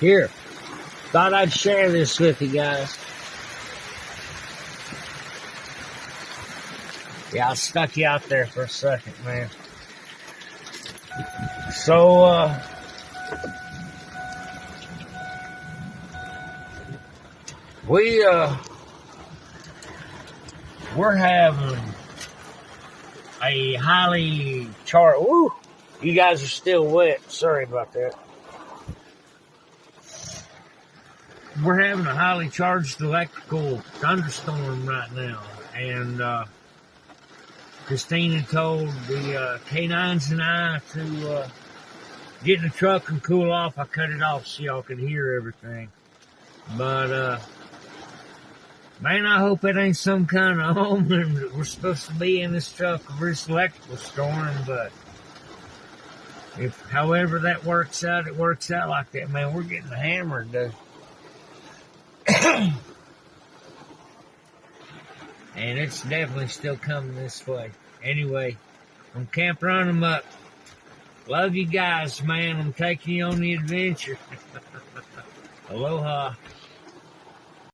Here, thought I'd share this with you guys. Yeah, I stuck you out there for a second, man. So, we're having a highly charged. Woo! You guys are still wet. Sorry about that. We're having a highly charged electrical thunderstorm right now, and Christina told the K9s and I to get in the truck and cool off. I cut it off so y'all could hear everything. But, man, I hope it ain't some kind of omen that we're supposed to be in this truck over this electrical storm. But if, however that works out, it works out like that, man. We're getting hammered, dude. And it's definitely still coming this way. Anyway, I'm Camp Run 'em Up. Love you guys, man. I'm taking you on the adventure. Aloha.